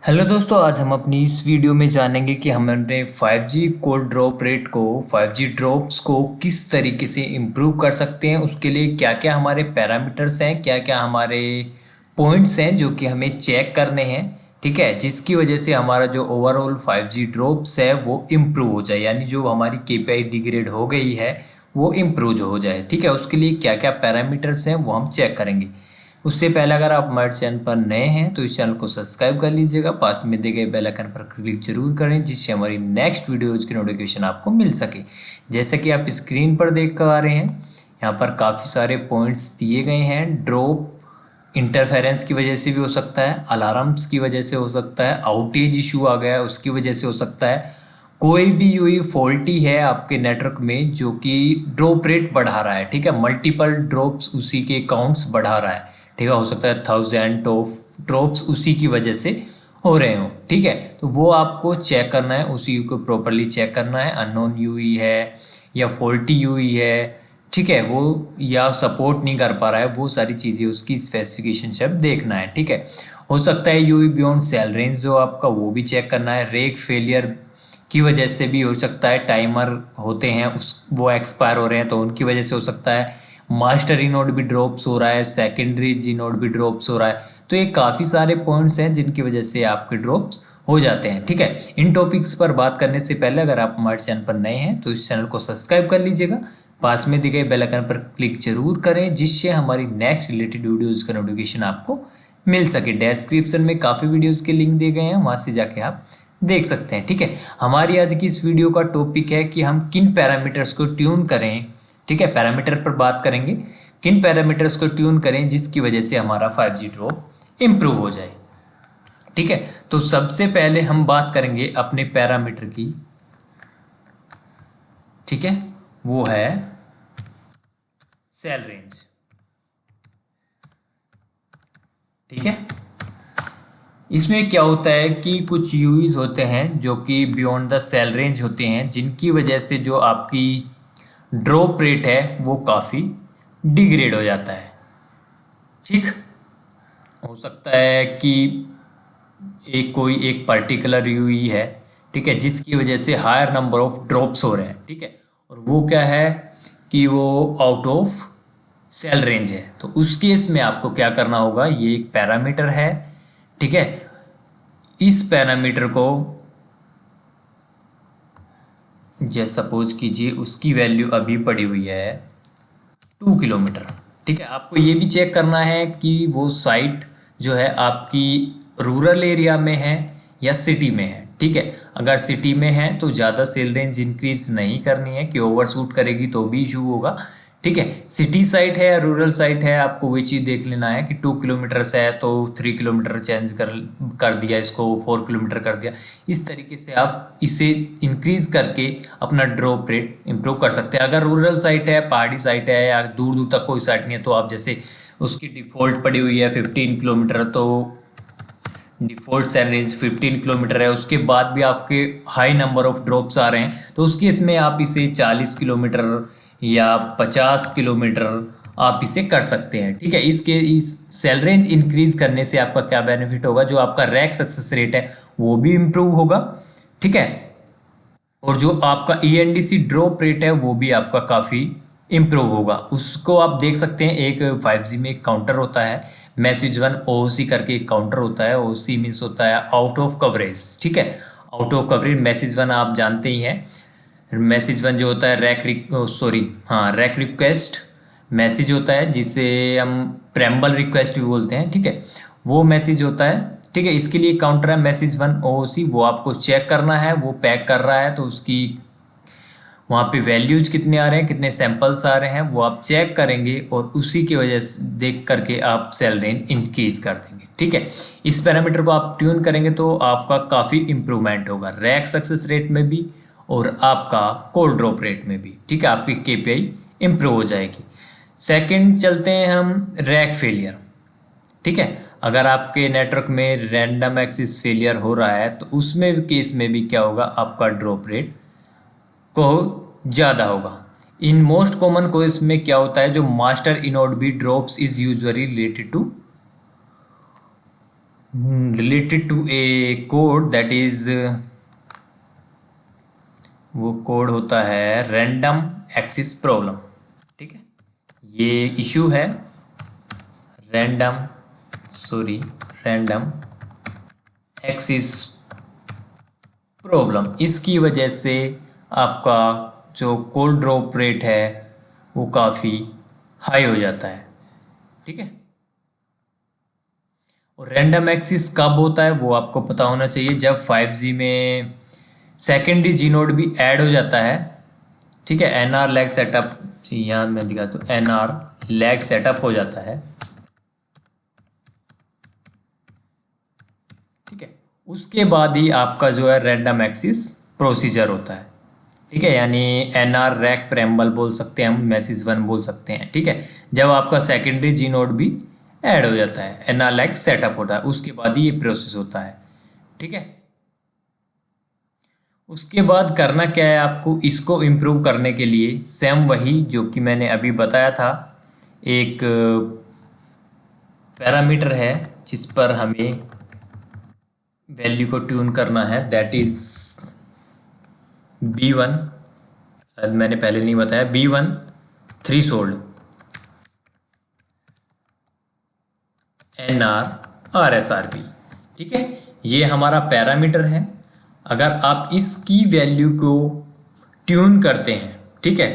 Hello दोस्तों, आज हम अपनी इस वीडियो में जानेंगे कि हम अपने 5G कोड ड्रॉप रेट को 5G ड्रॉप्स को किस तरीके से इम्प्रूव कर सकते हैं। उसके लिए क्या क्या हमारे पैरामीटर्स हैं, क्या क्या हमारे पॉइंट्स हैं जो कि हमें चेक करने हैं। ठीक है, जिसकी वजह से हमारा जो ओवरऑल 5G ड्रॉप्स है वो इम्प्रूव हो जाए, यानी जो हमारी KPI डिग्रेड हो गई है वो इम्प्रूव हो जाए। ठीक है, उसके लिए क्या क्या पैरामीटर्स हैं वो हम चेक करेंगे। उससे पहले अगर आप हमारे चैनल पर नए हैं तो इस चैनल को सब्सक्राइब कर लीजिएगा, पास में दिए गए बेल आइकन पर क्लिक जरूर करें जिससे हमारी नेक्स्ट वीडियोज़ की नोटिफिकेशन आपको मिल सके। जैसे कि आप स्क्रीन पर देख कर आ रहे हैं, यहाँ पर काफ़ी सारे पॉइंट्स दिए गए हैं। ड्रॉप इंटरफेरेंस की वजह से भी हो सकता है, अलार्म्स की वजह से हो सकता है, आउटेज इशू आ गया है उसकी वजह से हो सकता है, कोई भी यूई फॉल्टी है आपके नेटवर्क में जो कि ड्रॉप रेट बढ़ा रहा है। ठीक है, मल्टीपल ड्रॉप्स उसी के काउंट्स बढ़ा रहा है। ठीक है, हो सकता है 1000 ऑफ ड्रॉप्स उसी की वजह से हो रहे हो। ठीक है, तो वो आपको चेक करना है, उसी को प्रॉपरली चेक करना है। अननोन यूई है या फॉल्टी यूई है, ठीक है, वो या सपोर्ट नहीं कर पा रहा है, वो सारी चीज़ें उसकी स्पेसिफिकेशन सब देखना है। ठीक है, हो सकता है यूई बियॉन्ड सेल रेंज जो आपका वो भी चेक करना है। रेक फेलियर की वजह से भी हो सकता है, टाइमर होते हैं उस वो एक्सपायर हो रहे हैं तो उनकी वजह से हो सकता है। मास्टर इनोड भी ड्रॉप्स हो रहा है, सेकेंडरी जी नोड भी ड्रॉप्स हो रहा है। तो ये काफ़ी सारे पॉइंट्स हैं जिनकी वजह से आपके ड्रॉप्स हो जाते हैं। ठीक है, इन टॉपिक्स पर बात करने से पहले अगर आप हमारे चैनल पर नए हैं तो इस चैनल को सब्सक्राइब कर लीजिएगा, पास में दिए गए बेल आइकन पर क्लिक जरूर करें जिससे हमारी नेक्स्ट रिलेटेड वीडियोज़ का नोटिफिकेशन आपको मिल सके। डिस्क्रिप्शन में काफ़ी वीडियोज़ के लिंक दिए गए हैं, वहाँ से जाके आप देख सकते हैं। ठीक है, हमारी आज की इस वीडियो का टॉपिक है कि हम किन पैरामीटर्स को ट्यून करें। ठीक है, पैरामीटर पर बात करेंगे, किन पैरामीटर्स को ट्यून करें जिसकी वजह से हमारा 5G ड्रॉप इम्प्रूव हो जाए। ठीक है, तो सबसे पहले हम बात करेंगे अपने पैरामीटर की। ठीक है, वो है सेल रेंज। ठीक है, इसमें क्या होता है कि कुछ यूज होते हैं जो कि बियॉन्ड द सेल रेंज होते हैं, जिनकी वजह से जो आपकी ड्रॉप रेट है वो काफ़ी डिग्रेड हो जाता है। ठीक, हो सकता है कि कोई एक पर्टिकुलर यूई है, ठीक है, जिसकी वजह से हायर नंबर ऑफ ड्रॉप्स हो रहे हैं। ठीक है, और वो क्या है कि वो आउट ऑफ सेल रेंज है। तो उस केस में आपको क्या करना होगा, ये एक पैरामीटर है। ठीक है, इस पैरामीटर को जैसे सपोज कीजिए उसकी वैल्यू अभी पड़ी हुई है 2 किलोमीटर। ठीक है, आपको ये भी चेक करना है कि वो साइट जो है आपकी रूरल एरिया में है या सिटी में है। ठीक है, अगर सिटी में है तो ज़्यादा सेल रेंज इंक्रीज नहीं करनी है कि ओवरशूट करेगी तो भी इशू होगा। ठीक है, सिटी साइट है या रूरल साइट है, आपको वही चीज़ देख लेना है कि 2 किलोमीटर से है तो 3 किलोमीटर चेंज कर दिया, इसको 4 किलोमीटर कर दिया। इस तरीके से आप इसे इंक्रीज करके अपना ड्रॉप रेट इंप्रूव कर सकते हैं। अगर रूरल साइट है, पहाड़ी साइट है या दूर दूर तक कोई साइट नहीं है तो आप जैसे उसकी डिफ़ॉल्ट पड़ी हुई है 15 किलोमीटर, तो डिफ़ॉल्ट सेल रेंज 15 किलोमीटर है, उसके बाद भी आपके हाई नंबर ऑफ ड्रॉप्स आ रहे हैं तो उसके इसमें आप इसे 40 किलोमीटर या 50 किलोमीटर आप इसे कर सकते हैं। ठीक है, इस सेल रेंज इंक्रीज करने से आपका क्या बेनिफिट होगा, जो आपका रैक सक्सेस रेट है वो भी इम्प्रूव होगा। ठीक है, और जो आपका ENDC ड्रॉप रेट है वो भी आपका काफ़ी इम्प्रूव होगा। उसको आप देख सकते हैं, एक 5G में एक काउंटर होता है, मैसेज वन OOC करके एक काउंटर होता है। OOC मीन्स होता है आउट ऑफ कवरेज। ठीक है, out of coverage. Message one आप जानते ही हैं, मैसेज वन जो होता है रैक रिक्वेस्ट मैसेज होता है, जिसे हम प्रेम्बल रिक्वेस्ट भी बोलते हैं। ठीक है, वो मैसेज होता है। ठीक है, इसके लिए काउंटर है मैसेज वन OOC, वो आपको चेक करना है, वो पैक कर रहा है तो उसकी वहाँ पे वैल्यूज कितने आ रहे हैं, कितने सैंपल्स आ रहे हैं वो आप चेक करेंगे और उसी की वजह से देख करके आप सेल रेंज इंक्रीज कर देंगे। ठीक है, इस पैरामीटर को आप ट्यून करेंगे तो आपका काफ़ी इंप्रूवमेंट होगा रैक सक्सेस रेट में भी और आपका कोड ड्रॉप रेट में भी। ठीक है, आपकी KPI इंप्रूव हो जाएगी। सेकंड चलते हैं हम रैक फेलियर। ठीक है, अगर आपके नेटवर्क में रैंडम एक्सेस फेलियर हो रहा है तो उसमें केस में भी क्या होगा, आपका ड्रॉप रेट को ज़्यादा होगा। इन मोस्ट कॉमन केस में क्या होता है, जो master inode B drops is usually related to related to a code that is वो कोड होता है रैंडम एक्सिस प्रॉब्लम। ठीक है, ये इशू है रैंडम रैंडम एक्सिस प्रॉब्लम। इसकी वजह से आपका जो कोड ड्रॉप रेट है वो काफ़ी हाई हो जाता है। ठीक है, और रैंडम एक्सिस कब होता है वो आपको पता होना चाहिए, जब 5G में सेकेंडरी जी नोड भी ऐड हो जाता है। ठीक है, एनआर लैग सेटअप, यहाँ मैं दिखाता हूँ, एनआर लैग सेटअप हो जाता है। ठीक है, उसके बाद ही आपका जो है रैंडम एक्सिस प्रोसीजर होता है। ठीक है, यानी एनआर रैक प्रेम्बल बोल सकते हैं हम, मैसेज 1 बोल सकते हैं। ठीक है, जब आपका सेकेंडरी जी नोड भी ऐड हो जाता है, एनआर लैग सेटअप होता है, उसके बाद ही ये प्रोसेस होता है। ठीक है, उसके बाद करना क्या है आपको, इसको इम्प्रूव करने के लिए सेम वही जो कि मैंने अभी बताया था, एक पैरामीटर है जिस पर हमें वैल्यू को ट्यून करना है, दैट इज B1, शायद मैंने पहले नहीं बताया, B1 थ्रीशोल्ड NR RSRP। ठीक है, ये हमारा पैरामीटर है। अगर आप इसकी वैल्यू को ट्यून करते हैं, ठीक है,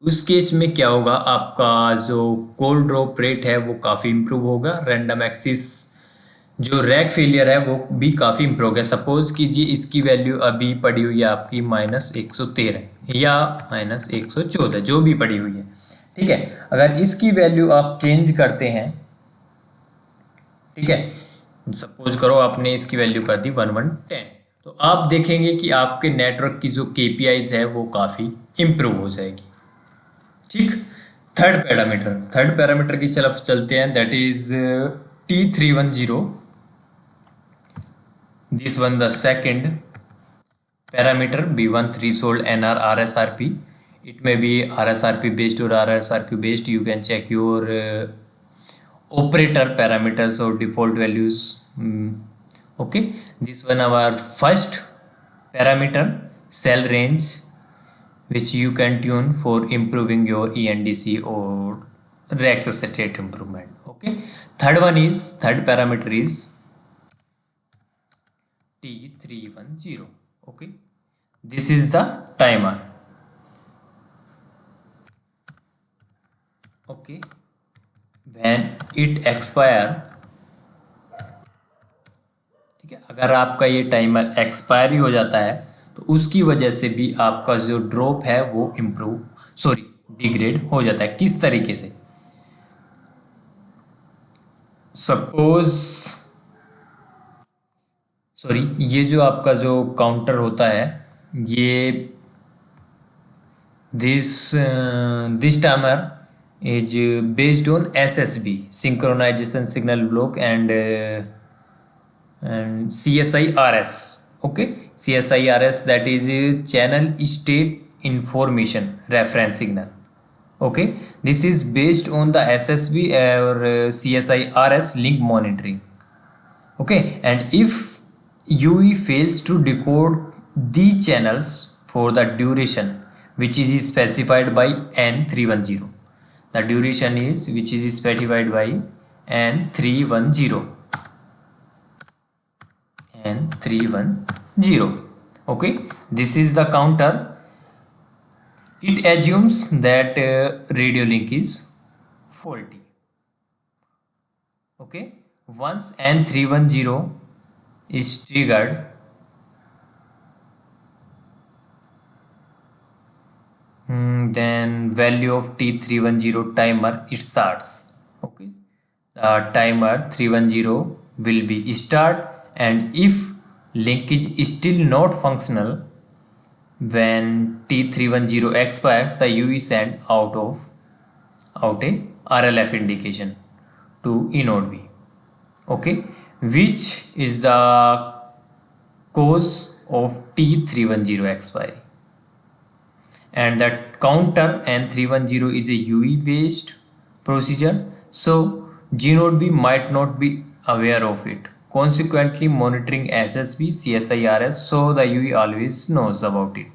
उस केस में क्या होगा, आपका जो कोड ड्रॉप रेट है वो काफ़ी इम्प्रूव होगा, रैंडम एक्सिस जो रैक फेलियर है वो भी काफ़ी इम्प्रूव होगा। सपोज कीजिए इसकी वैल्यू अभी पड़ी हुई है आपकी -113 या -114, जो भी पड़ी हुई है। ठीक है, अगर इसकी वैल्यू आप चेंज करते हैं, ठीक है, सपोज करो आपने इसकी वैल्यू कर दी 1110, तो आप देखेंगे कि आपके नेटवर्क की जो KPIs है वो काफ़ी इम्प्रूव हो जाएगी। ठीक, थर्ड पैरामीटर की तरफ चलते हैं, that is T310। This one the second parameter B1 threshold NR RSRP. It may be RSRP based or RSRQ based. You can check your operator parameters or default values. Okay, this one our first parameter, cell range, which you can tune for improving your ENDC or access rate improvement. Okay, third parameter is T310. Okay, this is the timer. Okay, when it expire, ठीक है, अगर आपका ये timer expiry हो जाता है तो उसकी वजह से भी आपका जो ड्रॉप है वो डिग्रेड हो जाता है। किस तरीके से, ये जो आपका जो काउंटर होता है, ये this timer is based on SSB, synchronization signal block, and CSIRS. Okay, CSIRS, that is channel state information reference signal. Okay, this is based on the SSB or CSIRS link monitoring. Okay, and if UE fails to decode these channels for the duration which is specified by N310, the duration is which is specified by N310. Okay, this is the counter. It assumes that radio link is faulty. Okay, once N310 is triggered, then value of T310 timer it starts. Okay, the timer 310 will be start, and if linkage is still not functional when T310 expires, the UE send out a RLF indication to eNode B. Okay, which is the cause of T310 expiry. And that counter N310 is a UE based procedure, so GNode B might not be aware of it. consequently monitoring SSB, CSIRS, so the UE always knows about it.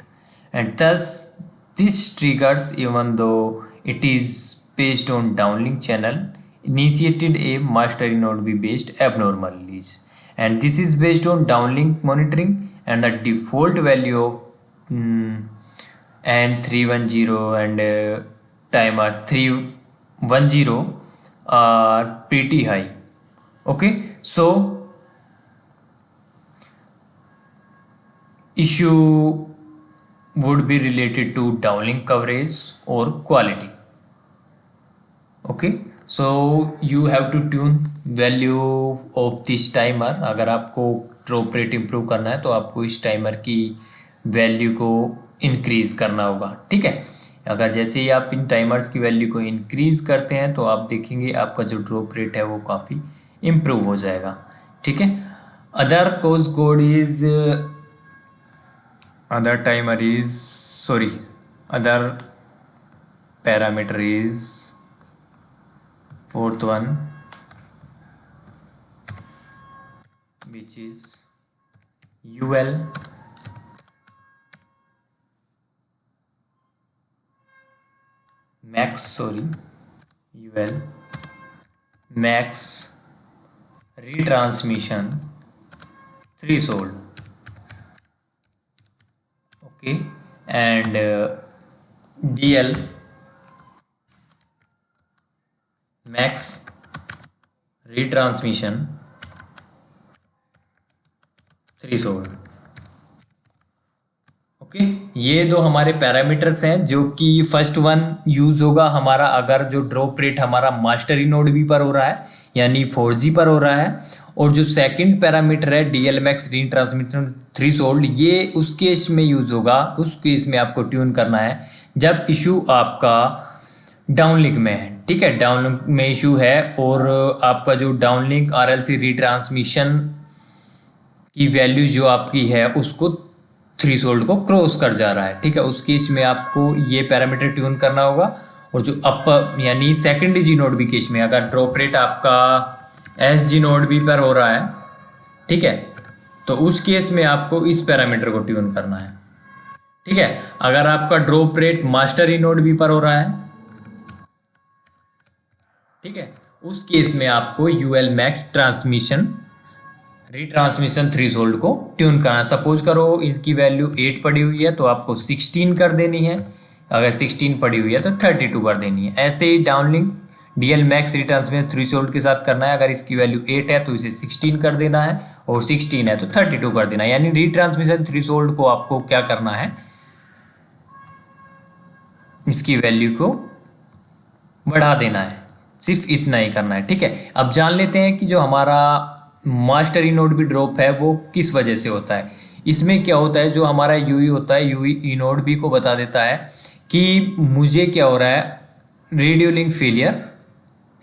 And thus, this triggers even though it is based on downlink channel, initiated a master node be based abnormal release. And this is based on downlink monitoring, and the default value of N310 and timer 310 are pretty high. Okay, so issue would be related to downlink coverage or quality. Okay, so you have to tune value of this timer. अगर आपको drop rate improve करना है तो आपको इस timer की value को increase करना होगा। ठीक है, अगर जैसे ही आप इन टाइमर्स की वैल्यू को इंक्रीज करते हैं तो आप देखेंगे आपका जो ड्रॉप रेट है वो काफ़ी इम्प्रूव हो जाएगा। ठीक है, other cause code is other timer is other parameter is fourth one, which is UL max retransmission threshold. Okay, and DL max retransmission threshold. Okay, ये दो हमारे पैरामीटर्स हैं जो कि फर्स्ट वन यूज होगा हमारा अगर जो ड्रॉप रेट हमारा मास्टर नोड भी पर हो रहा है यानी 4G पर हो रहा है, और जो सेकंड पैरामीटर है DL मैक्स रीट्रांसमिशन थ्रेशोल्ड, ये उस केस में यूज होगा, उस केस में आपको ट्यून करना है जब इशू आपका डाउनलिंक में है। ठीक है, डाउनलिंक में इशू है और आपका जो डाउनलिंक RLC रीट्रांसमिशन की वैल्यू जो आपकी है उसको थ्रेशोल्ड को क्रॉस कर जा रहा है। ठीक है, उस केस में आपको ये पैरामीटर ट्यून करना होगा। और जो अपर यानी सेकेंडरी जी नोड भी केस में अगर ड्रॉप रेट आपका SG नोड भी पर हो रहा है, ठीक है, तो उस केस में आपको इस पैरामीटर को ट्यून करना है। ठीक है, अगर आपका ड्रॉप रेट मास्टर ई नोड भी पर हो रहा है, ठीक है, उस केस में आपको UL max transmission retransmission threshold को ट्यून करना। सपोज करो इसकी वैल्यू 8 पड़ी हुई है तो आपको 16 कर देनी है, अगर 16 पड़ी हुई है तो 32 कर देनी है। ऐसे ही downlink DL max retransmission threshold के साथ करना है, अगर इसकी वैल्यू 8 है तो इसे 16 कर देना है, और 16 है तो 32 कर देना है। यानी रिट्रांसमिशन थ्रेशोल्ड को आपको क्या करना है, इसकी वैल्यू को बढ़ा देना है, सिर्फ इतना ही करना है। ठीक है, अब जान लेते हैं कि जो हमारा मास्टर ई नोड भी ड्रॉप है वो किस वजह से होता है। इसमें क्या होता है, जो हमारा यूई होता है, यूई ई नोड भी को बता देता है कि मुझे क्या हो रहा है, रेडियो लिंक फेलियर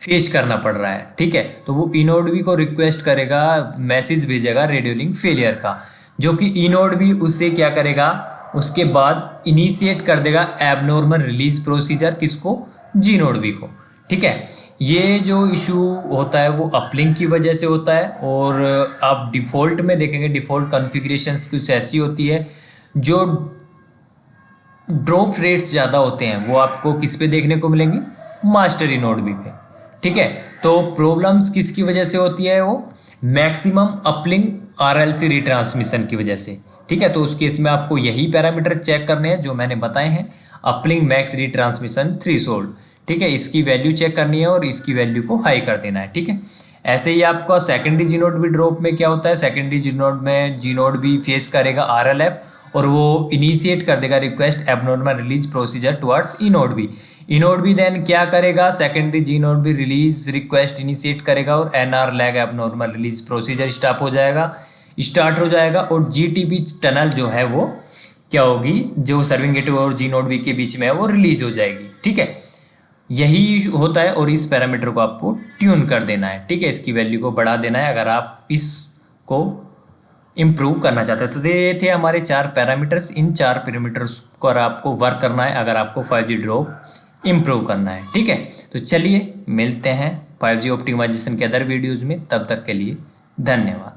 फेस करना पड़ रहा है। ठीक है, तो वो ई नोड भी को रिक्वेस्ट करेगा, मैसेज भेजेगा रेडियो लिंक फेलियर का, जो कि ई नोड भी उससे क्या करेगा, उसके बाद इनिशिएट कर देगा एबनॉर्मल रिलीज प्रोसीजर, किसको, जी नोड भी को। ठीक है, ये जो इशू होता है वो अपलिंक की वजह से होता है। और आप डिफ़ॉल्ट में देखेंगे, डिफ़ॉल्ट कॉन्फ़िगरेशंस कुछ ऐसी होती है जो ड्रॉप रेट्स ज़्यादा होते हैं वो आपको किस पे देखने को मिलेंगे, मास्टर ई नोड भी पे। ठीक है, तो प्रॉब्लम्स किसकी वजह से होती है, वो मैक्सिमम अपलिंक RLC रिट्रांसमिशन की वजह से। ठीक है, तो उस केस में आपको यही पैरामीटर चेक करने हैं जो मैंने बताए हैं, अपलिंक मैक्स रिट्रांसमिशन थ्रेशोल्ड। ठीक है, इसकी वैल्यू चेक करनी है और इसकी वैल्यू को हाई कर देना है। ठीक है, ऐसे ही आपका सेकेंडरी जी नोड भी ड्रॉप में क्या होता है, सेकेंडरी जी नोड में जी नोड भी फेस करेगा RLF और वो इनिशिएट कर देगा request abnormal release procedure towards ई नोड भी। ई नोड भी देन क्या करेगा, सेकेंडरी जी नोड भी रिलीज रिक्वेस्ट इनिशिएट करेगा और NR lag abnormal release procedure start हो जाएगा और GTP टनल जो है वो क्या होगी, जो सर्विंग गेटवे और जी नोड भी के बीच में है वो रिलीज हो जाएगी। ठीक है, यही होता है और इस पैरामीटर को आपको ट्यून कर देना है। ठीक है, इसकी वैल्यू को बढ़ा देना है अगर आप इसको इम्प्रूव करना चाहते हैं। तो ये थे हमारे 4 पैरामीटर्स, इन 4 पैरामीटर्स पर आपको वर्क करना है अगर आपको 5G ड्रॉप इम्प्रूव करना है। ठीक है, तो चलिए मिलते हैं 5G ऑप्टिमाइजेशन के अदर वीडियोज़ में, तब तक के लिए धन्यवाद।